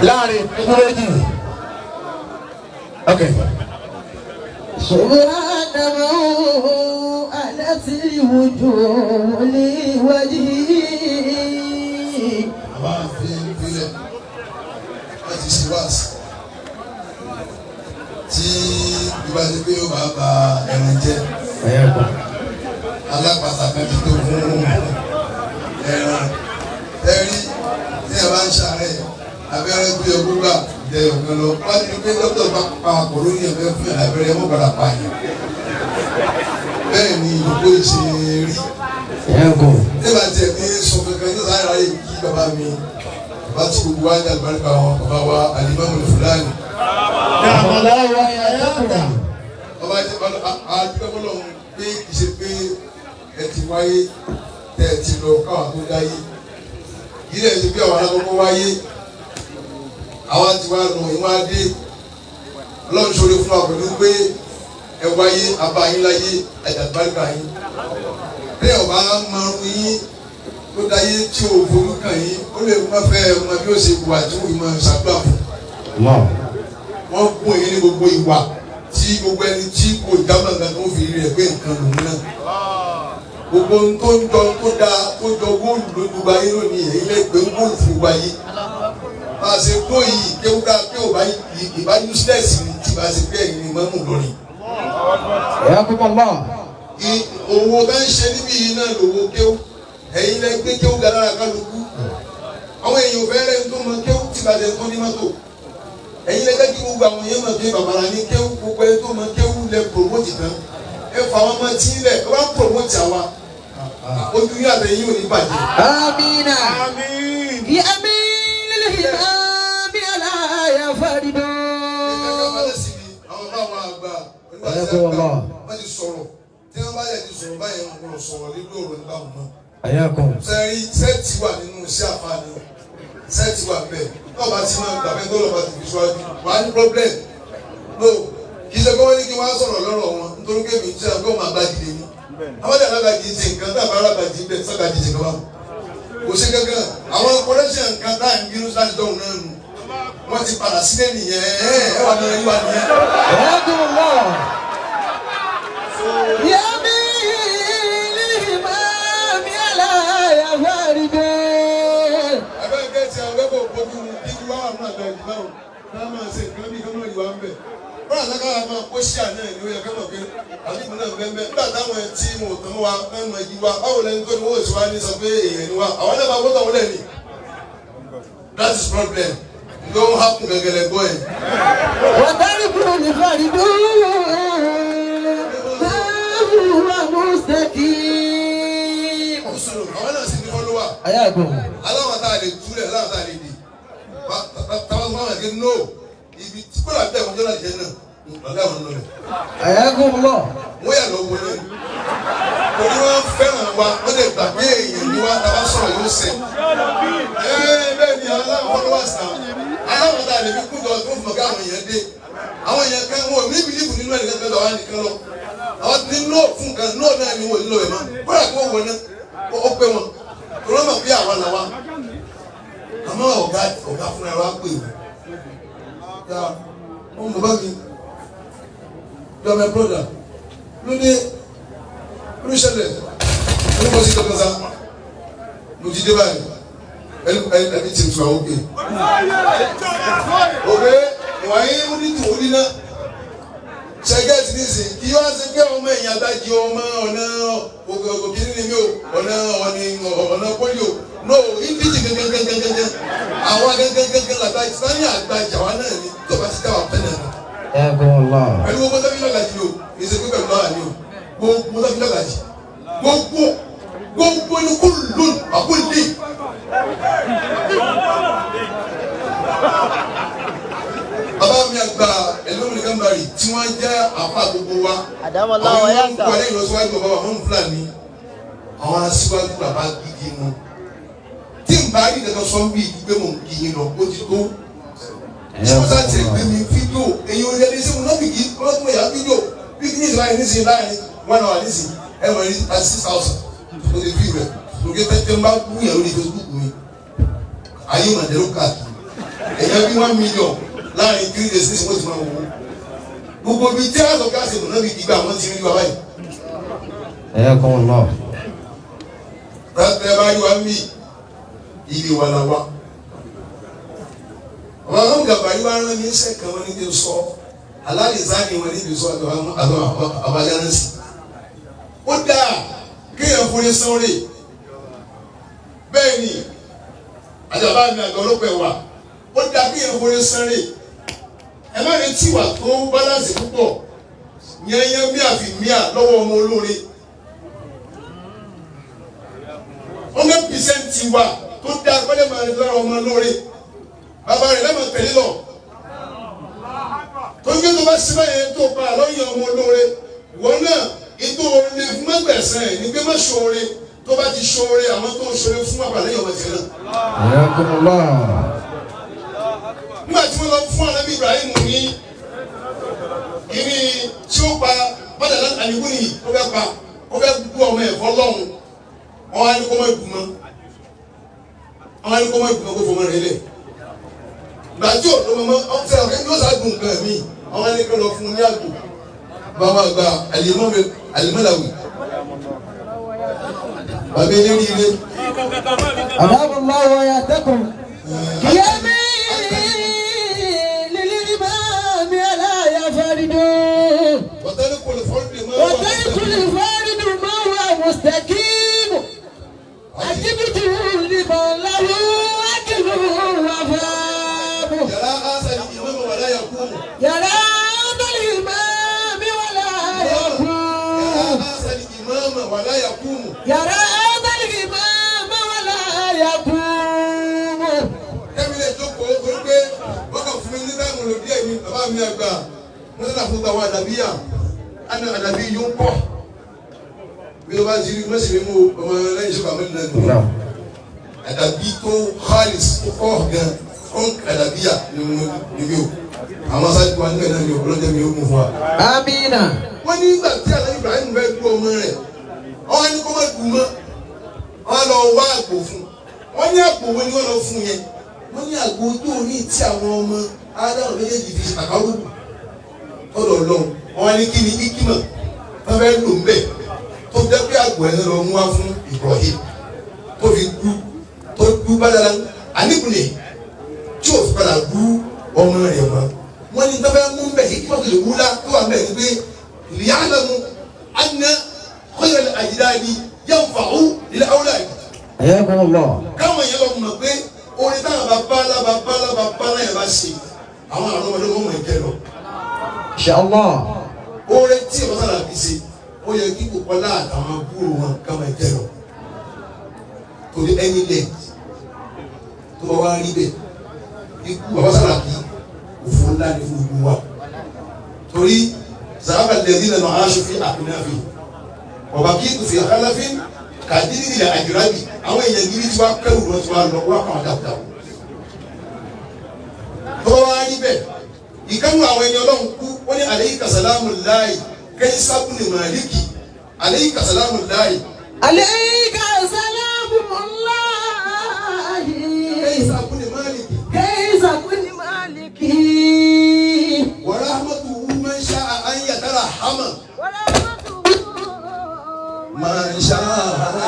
láàrin méjì. Okay. Subhanahu alati wujudi wajhi. Àwa fi filẹ̀ wọ́n ti ṣe wáàsì tí ìgbà tí pé ó máa ba ẹran jẹ́ alápàtà mẹ́bí tó fún ẹran ẹ̀rí tí ẹ bá ń ṣàárẹ̀ abẹ́rẹ́ gbé ọgbó gbà jẹ ọ̀kan lọ wọ́n ti pé dókítà bá pa àkòrò ní ẹ̀fẹ́ fún abẹ́rẹ́ mọ́ padà pa yẹn bẹ́ẹ̀ ni ìdókòwò ìṣe rí nígbà tí ẹ̀mí sọ kankan ní sáyà ráyè kí bàbá mi bàbá tí gbogbo wa ní àlùbáríkà wọn bàbá wa Alimami Fulani. Bàbá àdúgbò pé ìṣe pé ẹ ti wáyé tẹ ẹ ti lọ káwa tó dáyé yìí lè ṣe bí àwọn alákọ̀ọ́kọ́ wáyé àwa ti wá lọ ìwọ́n adé ọlọ́run ṣoore fún wa pẹ̀lú pé ẹ wáyé abáyín láyé ẹ̀dá àlùbáríkà yín bí ọba máa ń yín tó dáyé tí o fojú kàn yín ó lè má fẹ́ ọmọ bí ó ṣe wà tí wọ́n máa ṣàdúrà fún. Wọ́n gún èyí ní gbogbo ìwà tí gbogbo ẹni tí kò jábọ̀ nǹkan tó fi rí rẹ̀ pé nǹkan lòun náà. Gbogbo tó ń jọ tó dáa tó jọ góòlù lójú ayé lónìí èyí lè gbé góòlù fún wa yé. Bá a ṣe kó yìí kéwúdà pé ò bá ìbá useless ni tí bá a ṣe pé ẹ̀yin ni mọ́mù lórí. Owó bá ń ṣe níbí yìí náà lówó kéwú. Ẹ̀yin lẹ gbé kéwú ga lára kálukú. Àwọn èèyàn fẹ́ rẹ̀ tó mọ kéwú tí bá ṣe tó ní mọ́tò. Ẹ̀yin lẹ jẹ́ kí gbogbo àwọn èèyàn mọ̀ pé bàbá ní kéwú gbogbo ẹni tó mọ kéwú lẹ promote tán. Ẹ fà wọn mọ tí lẹ̀ ẹ bá promote àwa. Ojú yín àtẹ̀yìn ò ní bàjẹ́. Amina. Yàmi lílìhìmámi aláya fàdídó. Ìgbẹ́jọ́ bá lè sí ni àwọn bá wà àgbà nígbà tí wọ́n ti sọ̀rọ̀ tí wọ́n bá yẹ ti sọ̀rọ̀ báyìí wọn kò sọ̀rọ̀ nínú ọ̀rọ̀ nígbà wọn náà. Sẹ́rí sẹ́ẹ̀tì wà nínú iṣẹ́ àfààní sẹ́ẹ̀tì wà bẹ́ẹ̀ lọ́ba tí máa gbà bẹ́ẹ̀ lọ́ba ti fi síwájú wà á ní problem. No kì í ṣe pé wọ́n ní kí wọ́n á sọ̀rọ̀ lọ́rọ̀ wọn nítorí pé mi jẹ́ ọgbọ́n máa gbájìlé ní. Àwọn alágbàjì ti nǹkan tá a bá alágbàjì bẹ́ẹ̀ sọ́gàjì ti kọ́ kò ṣe kankan àwọn kọ́lẹ́ṣẹ̀ nǹkan tá à ń bínú láti dọ́hùn náà nù wọ́n ti padà sílẹ̀ nìyẹn ẹ wà ní ẹ̀yìn wà nìyẹn. Yàmi lílìhìmámi aláya fàdídó. Ẹgbẹ́ kẹ́sì àwọn ẹgbẹ́ òpópó kí wọ́n wà náà bẹ̀rẹ̀ náà ká máa ṣe nǹkan bí kọ́mọ̀ ìwà ń bẹ̀. Bọ́lá àtàkà wa máa kó ṣíà náà ní ó yẹ kọ́mọ̀ pé àdìgbò náà bẹ́ẹ̀ nígbà táwọn tí mo tàn wá mẹ́nu ẹ̀jí wa báwo lẹni tó ní owó ìṣúra ní sọ pé èèyàn ni wa àwọn náà máa gbọ́dọ̀ wọlé ni. That is problem. Ló ń hapun gẹ́gẹ́rẹ́ gbọ́ ẹ̀. Wàtàrí kúrò ní fàdídó. Báwo mú sẹ́kì. Àwọn náà sì ní fọ́lọ́wà. Aláwọ̀ tá a lè túlẹ̀ aláwọ̀ tá a lè dì. Táwọn máa ń gé no ibi tí kò láti ẹ̀wọ̀n jọ́nà ìjẹ́ náà lọ́dọ̀ àwọn náà. Wọ́n yà lọ wọlé. Torí wọ́n fẹ́ràn wa, wọ́n lè gbà pé èèyàn ni wá tá a bá sọ̀rọ̀ yóò sẹ̀. Bẹ́ẹ̀ ni aláwọ̀ fọ́lọ́wà sàn. Aláwọ̀ tá a lè fi kú jọ tó fún ọ̀gá àwọn èèyàn dé. Àwọn èèyàn kan wọn ò ní bìlíìfù nínú ẹnìkan kan lọ wá nìkan lọ. Àwọn ní no fún kan no náà ni wọ́n nílò ẹ̀ mọ́. Bọ́lá kí wọ́n wọ náà ó pé wọn. Tòun náà bí àwa là wa. Àmọ́ ọ̀gá fúnra wa pè wọ́n. Ya wọ́n mọ̀ bá mi. You are my brother. Lóde ló ṣẹlẹ̀ ẹni kò sí kankan sá. Mo ti dé báyìí. Ẹni tí n tura òkè. Òkè ìwà yín ó ní tòun ní náà. Ṣẹ́gẹ́tì ní sìn kí wọ́n ṣe pé ọmọ ẹ̀yìn adájí ọmọ ọ̀nà òkìní ni mí o ọ̀nà pólíò no ìdíjì gẹ́gẹ́gẹ́gẹ́gẹ́ àwọn gẹ́gẹ́gẹ́gẹ́ làgbájì sani àgbàjì àwa náà ni tó bá ti dáwà pẹ́ náà. Pẹ̀lú gbogbo tó fi lọ́gàjì o èsì pé pẹ̀lú lọ́wọ́ ni o gbogbo tó fi lọ́gàjì gbogbo ni kò lóun àkúlé. Bàbá mi àgbà ẹlẹ́wọ̀n gàmbàrì tí wọ́n jẹ́ àfa gbogbo wa. Àwọn ọmọ nkọ́ ẹ̀yìn lọ́síwájú bàbá wa mọ́mú Fúlàní. Àwọn aṣíwájú bàbá gidi mu. Tí n bá rí kankan sọ bí ìgbé mọ̀ kì í lọ, ó ti tó. Ṣé tẹ̀ gbé mi fídíò? Èyí ò yẹ ní sẹ́wọ̀n náà bìkì ọlọ́dún mọ̀ yà fídíò. Bí kí ní ìsìn láyé nísìnyí láàrin 1 hour nísìnyí ẹ̀ wọ̀ ní 6,000. Ó ti fi rẹ̀. Lókè tẹ́tẹ́ ń bá wúyàn lórí Facebook mi. Ayé màdẹ́rù káàkiri. èèyàn bí 1 million láàrin 3 days ní wọ́n ti máa wò ó gbogbo bíi tí a sọ káàsì nù náà bí ìgbà wọn ti rí wa báyìí. حياكم الله. rásìlẹ̀ bá rí wa mí ilé wa la wa àwọn àwọn gàbà yìí wá rán mi iṣẹ́ kan wọn níbi sọ aláìsáàní wọn níbi sọ àwọn àbájánsì ó dáa kéèyàn forí sanwó-rè bẹ́ẹ̀ ni àjàbá mi àgbà ọlọ́pàá wà ó dáa kéèyàn forí sanwó-rè ẹ má retí wà tó bálánsì púpọ̀ yẹnyẹn míà fi míà lọ́wọ́ ọmọ olóore 100% ti wà tó dáa kọ́lé máa ń lọ́rọ̀ ọmọ olóore bàbá rẹ̀ lẹ́mọ̀ tẹ̀lé lọ tó ń gbé tó bá síbẹ̀ yẹn tó pa lọ́yìn ọmọ olóore wọn náà ètò orin fún mẹ́gbẹ̀sán ẹ̀ ní pé má ṣoore tó bá ti ṣoore àwọn tó ń ṣoore fún àpàlẹ́yìn ọmọ tẹ̀lé. nígbà tí wọ́n lọ fún Ànábì Ibrahim ní ìní tí ó pa bàdàlá àníkú nìyí ó fẹ́ pa ó fẹ́ gbú ọmọ ẹ̀fọ́ lọ́hùn wọn á ní kó má dùn mọ́ wọn á ní kó má dùn mọ́ kó fọmọ rẹ̀ lẹ̀ gbàjọ lọmọ ọfẹ ọkẹ yóò sá dùn nǹkan mi àwọn ẹni kan lọ fún un ní àgbò bàbá àgbà alimọlawi bàbá eléyìí ilé. أدام الله وياتكم قيامي للإمام لا يفرد وترك الفرد ما هو مستقيم أجبت لمن له أجر وفاء يرى آثار الإمام ولا يقوم يرى الإمام ولا يقوم يرى آثار الإمام ولا يقوم يرى الإمام ولا يقوم kẹ́mi lè jókòó torí pé wọ́n kàn fún mi ní táìmù lò díẹ̀ ní bàbá mi àgbà wọ́n tẹ́lá fún àwọn àdàbíyà àdàbí yóò pọ̀ bí wọ́n bá ti rí mẹ́sìlẹ̀ mú ọmọ lẹ́yìn ìṣẹ́kọ̀ àmọ́ ìlànà ìgbà àdàbí tó khalis tó kọ́ gan fún àdàbíyà ní mi ò àwọn sáájú wa nígbà náà ní ọlọ́jọ́ mi ó mú fún wa. Amina. wọ́n ní ìgbà tí Ànábì Ibrahim bẹ́ẹ̀ dú ọmọ rẹ̀ wọ́n á ní kó má dùn mọ́ wọ́n á lọ wá àgbò fún wọ́n ní àgbò wo ni wọ́n lọ fún yẹn wọ́n ní àgbò ojú òní tí àwọn ọmọ adáwọn méjèèjì fi àkàrò tọ́lọ̀ lọ́hùn wọ́n á ní kí ni ikima wọ́n fẹ́ lò ń bẹ̀ tó jẹ́ pé àgbò ẹ̀ lọ mú wá fún Ibrahim tó fi dú tó dú bàdàlà àníkùnlé tí ò fi padà dú ọmọ rẹ̀ mọ́ wọ́n ní tó fẹ́ mú bẹ̀ ikima tó lè wúlá tó wà bẹ̀ ni pé liya'lamu anna khayra al-ajdadi yanfa'u lil-awlad. حياكم الله. káwọn yẹn lọ mọ̀ pé orin táwọn bàbá yẹn bá ṣe àwọn àrùn ọmọdé wọn mọ̀ ẹ́ kẹ́ lọ. إن شاء الله. orin tí ìwọ́n sára fi ṣe ó yẹ kí kò kọ́lá àtàwọn àbúrò wọn káwọn ẹ̀ kẹ́ lọ. torí ẹni lẹ̀ tó bá wá rí bẹ́ẹ̀ ikú bàbá sára kí òfò ńlá ní fún ojú wa. torí sàrábà lẹ́dí lẹ́nu aṣọ fi àpínáfi ọ̀bà kí tùfì àkàlàfín kàdírí ilẹ̀ àjùrábì àwọn èèyàn gírí tí wàá kẹrù wọn tí wàá lọ wàá kàn dàpọ̀ tó wá rí bẹ́ẹ̀ ìkànnì àwọn ẹni ọlọ́run kú wọ́n ní alayka salamu láì kẹ́yìn sábùnì màlíkì alayka salamu láì. عليك سلام الله kẹ́yìn sábùnì màlíkì. كيف كن مالكي wa rahmatuhu man sha'a an yatarahama. man sha'a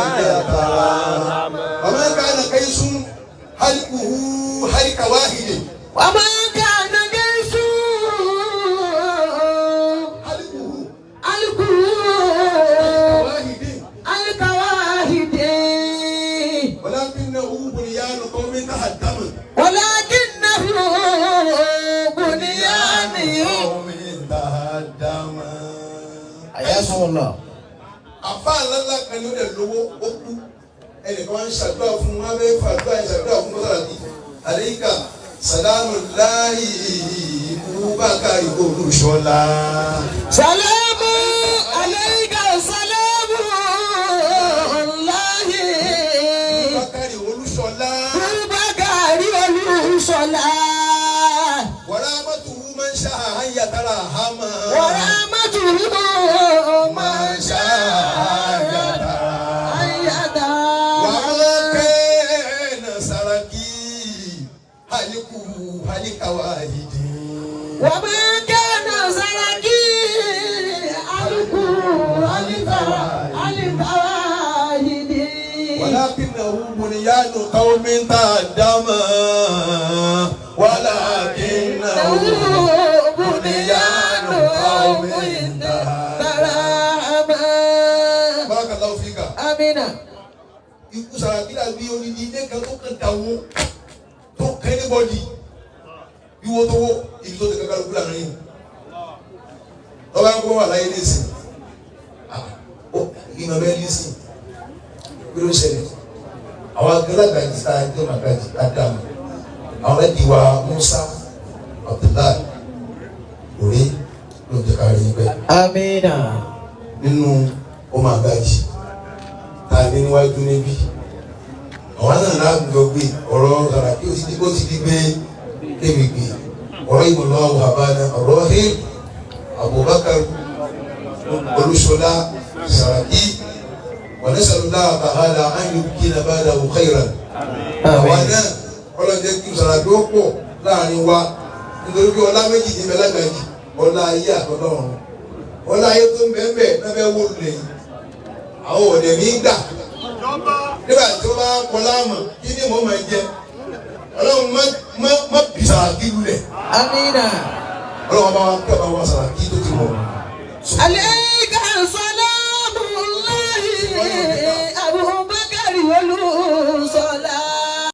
an yatarahama. wa man kana kaysun halikuhu halika wahidin. وما كان جيش halikuhu الكواهد wahidin. ولكنه بنيان قوم تهدم. ولكنه بنيان قوم تهدم. حياكم الله. àfa ńláńlá kan ló dẹ̀ lówó ó kú ẹnìkan wá ń ṣàdúrà fún wọn bẹ́ẹ̀ fàdúrà yẹn ṣàdúrà fún bọ́sàrà bíi àlẹ́yìká sàlámù láàyè Bùbákàrí Olúṣọlá. سلام عليك سلام الله Bùbákàrí Olúṣọlá. Bùbákàrí Olúṣọlá. wàràmàtúhù máa ń ṣàhàyà tára àhámà. ورحمته máa ń ṣàhàyà tára. أيدا wàá kẹ́ ẹ̀ nà Sàràkí haliku halikawahidi. وما كان سرقي القواعد ولكنه بنيان قوم تقدم ولكنه بنيان قوم ترحم. بارك الله فيك. آمين. Ikú Sàràkí dàbí odidi ilé kan tó kàn dàwọn tó kàn ní bọ́dì bí wọ́n tó wọ́ ibi tó ti kankan lókù lànà yìí. Lọ́ba ń kó wà láyé ní ìsìn. Ìmọ̀ bẹ́ẹ̀ ní ìsìn. Bí ló ṣẹlẹ̀? Àwọn agbẹ́lágbà yìí sáà jẹ́ màgàjì Ádámù. Àwọn ẹ̀dì wa Musa Abdullahi òní ló ń jẹ́ kárí yín pẹ́. Amina. Nínú ọmọ àgbàjì tàbí níwájú níbí. Àwọn náà láàbùjọ gbé ọ̀rọ̀ Sàràkí ó ti di gbé débi gbé. Ọ̀rọ̀ ìmọ̀lá Àbáná ọ̀rọ̀ Hil Abubakar Olúṣọlá Sàràkí wàlẹ́sàlúlá àbáhálà áyùkí nàbàdà òkèèrè. Àwọn náà ọlọ́jẹ́ kí Sàràkí ó pọ̀ láàrin wa nítorí pé ọlá méjì ní mẹ́lágbàjì ọlá ayé àtọ́lọ́run. Ọlá ayé tó ń bẹ́ẹ̀ bẹ́ẹ̀ náà bẹ́ẹ̀ wó lulẹ̀ yìí. Àwọn òde mi gbà nígbà tí wọ́n bá kọ́ láàmú kí ni mo máa jẹ Ọlọ́run má bì Sàràkí lulẹ̀. Amina. Ọlọ́run bá wa kí ọba wa Sàràkí tó ti mọ̀. Alayka salamullahi Abubakar olú